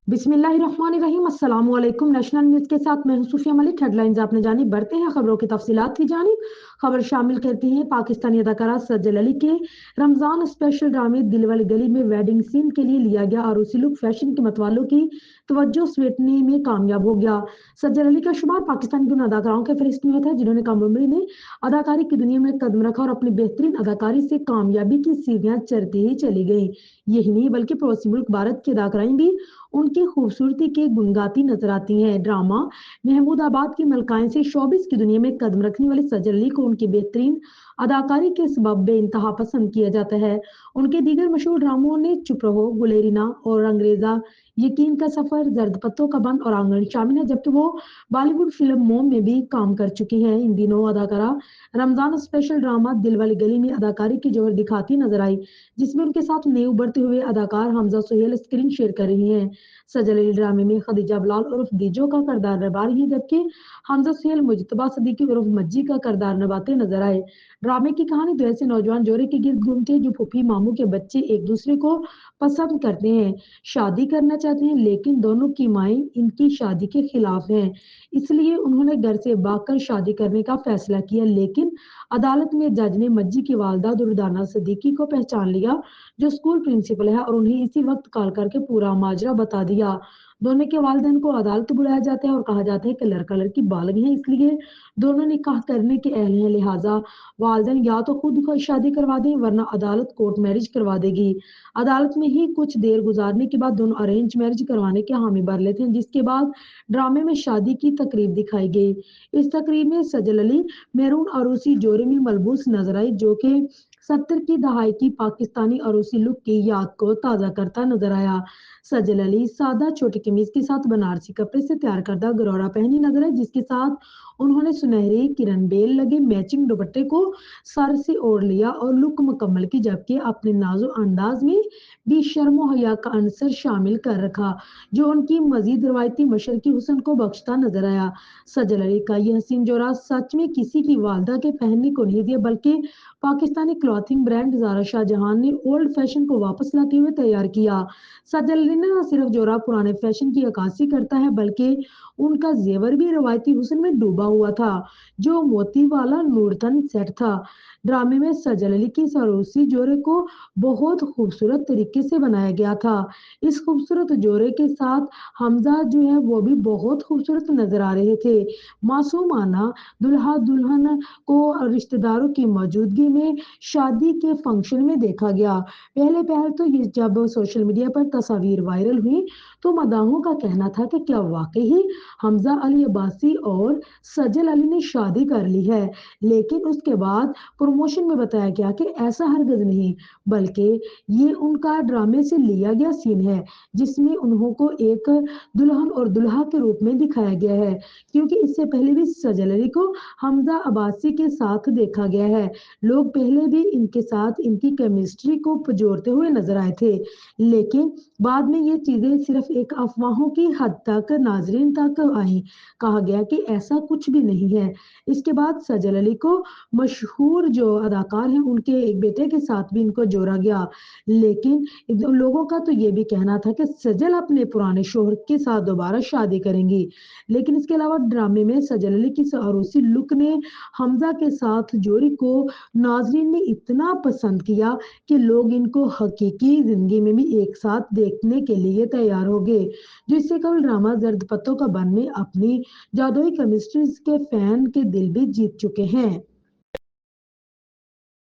बिस्मिल्लाहिर्रहमानिर्रहीम। अस्सलाम वालेकुम। नेशनल न्यूज के साथ मैं हूं सूफिया मलिक। हेडलाइंस आपने जानी, बढ़ते हैं खबरों की तफसीलात की जानिब। खबर शामिल करती हैं पाकिस्तानी अदाकारा सज्जल अली के रमजान स्पेशल ड्रामे दिल वाली गली में वेडिंग सीन के लिए लिया गया आरूसी लुक फैशन के मतवालों की तवज्जो समेटने में कामयाब हो गया। सज्जल अली का शुमार पाकिस्तान की उन अदाकाराओं के फहरिस्त में होता है जिन्होंने कम उम्री में अदाकारी की दुनिया में कदम रखा और अपनी बेहतरीन अदाकारी से कामयाबी की सीढ़ियां चढ़ती ही चली गई। यही नहीं बल्कि पड़ोसी मुल्क भारत की अदाकाराएं भी उनकी खूबसूरती के गुण गाती नजर आती हैं। ड्रामा महमूदाबाद की मलकाइन से शोबिस की दुनिया में कदम रखने वाली सज्जल अली को उनकी बेहतरीन अदाकारी के सबब बेइंतहा पसंद किया जाता है। उनके दीगर मशहूर ड्रामों ने चुप रहो, गुलेरिना और अंग्रेजा, यकीन का सफर, जर्द पत्तों का बंद और आंगन शामिल है, जबकि वो बॉलीवुड फिल्म मोम में भी काम कर चुकी हैं। इन दिनों अदाकारा रमजान स्पेशल ड्रामा दिल वाली गली में अदाकारी की जोहर दिखाती नजर आई, जिसमें उनके साथ नए उभरते हुए अदाकार हमजा सुहेल स्क्रीन शेयर कर रही हैं। सजल अली ड्रामे में खदीजा बलाल उर्फ दीजो का किरदार निभा रही है, जबकि हमजा सुहेल मुजतबा सदीकी उर्फ मज्जी का किरदार निभाते नजर आए। ड्रामे की कहानी दो ऐसे नौजवान जोड़े के गिर्द घूमती है जो फूफी मामू के बच्चे एक दूसरे को पसंद करते हैं, शादी करना चाहते हैं, लेकिन दोनों की माएं इनकी शादी के खिलाफ हैं। इसलिए उन्होंने घर से भागकर शादी करने का फैसला किया, लेकिन अदालत में जज ने मज्जी की वालदा दुर्दाना सिद्दीकी को पहचान लिया, जो स्कूल प्रिंसिपल है, और उन्हें इसी वक्त कॉल करके पूरा माजरा बता दिया। दोनों के वालिदैन को अदालत बुलाया जाता है और कहा जाता है कि लड़का लड़की बालिग हैं, इसलिए दोनों निकाह करने के अहल हैं, लिहाजा वालिदैन या तो खुद शादी करवा दें वरना अदालत कोर्ट मैरिज करवा देगी। अदालत में ही कुछ देर गुजारने के बाद दोनों अरेंज मैरिज करवाने के हामी भर लेते हैं, जिसके बाद ड्रामे में शादी की तकरीब दिखाई गई। इस तकरीब में सजल अली मैरून अरूसी जोड़े में मलबूस नजर आई, जो कि 70 की दहाई की पाकिस्तानी अरूसी लुक की याद को ताजा करता नजर आया। सजल अली सादा छोटी कमीज के साथ बनारसी कपड़े से तैयार करदा गरौरा पहनी नजर है, जिसके साथ उन्होंने सुनहरी किरण बेल लगे मैचिंग दुपट्टे को सर से ओढ़ लिया और लुक मुकम्मल की, जबकि अपने नाजुक अंदाज में भी शर्म हया का अंसर शामिल कर रखा, जो उनकी मजीद रवायती मशरकी हुस्न को बख्शता नजर आया। सजल अली का यह हसीन जोड़ा सच में किसी की वालदा के पहनने को नहीं दिया, बल्कि पाकिस्तानी क्लॉथिंग ब्रांड ज़ारा शाहजहां ने ओल्ड फैशन को वापस लाते हुए तैयार किया। सजल अली न सिर्फ जोड़ा पुराने फैशन की अक्कासी करता है, बल्कि उनका जेवर भी रवायती हुस्न में डूबा हुआ था, जो मोती वाला नूरतन सेट था। ड्रामे में सजल अली की सरोसी जोड़े को बहुत खूबसूरत तरीके से बनाया गया था। इस खूबसूरत जोड़े के साथ हमजा जो है वो भी बहुत खूबसूरत नजर आ रहे थे। मासूमाना दुल्हा दुल्हन को रिश्तेदारों की मौजूदगी में शादी के फंक्शन में देखा गया। पहले तो ये जब सोशल मीडिया पर तस्वीर वायरल हुई तो मदाहों का कहना था कि क्या वाकई ही हमजा अली अब्बासी और सजल अली ने शादी कर ली है, लेकिन उसके बाद प्रमोशन में बताया गया कि ऐसा हरगिज नहीं, बल्कि ये उनका ड्रामे से लिया गया सीन है, जिसमें उन्हों को एक दुल्हन और दुल्हा के रूप में दिखाया गया है, क्योंकि इससे पहले भी सजल अली को हमजा अब्बासी के साथ देखा गया है। लोग पहले भी इनके साथ इनकी केमिस्ट्री को पजोरते हुए नजर आए थे, लेकिन बाद में ये चीजें सिर्फ एक अफवाहों की हद तक नाजरीन तक आई। कहा गया कि ऐसा कुछ भी नहीं है। इसके बाद सजल अली को मशहूर जो अदाकार हैं उनके एक बेटे के साथ भी इनको जोड़ा गया, लेकिन लोगों का तो ये भी कहना था कि सजल अपने पुराने शोहर के साथ दोबारा शादी करेंगी। लेकिन इसके अलावा ड्रामे में सजल अली की अरूसी लुक ने हमजा के साथ जोड़ी को नाजरीन ने इतना पसंद किया कि लोग इनको हकीकी जिंदगी में भी एक साथ देखने के लिए तैयार हो गए, जिससे कल ड्रामा जर्द पत्तों का बन में अपनी जादुई केमिस्ट्री के फैन के दिल भी जीत चुके हैं।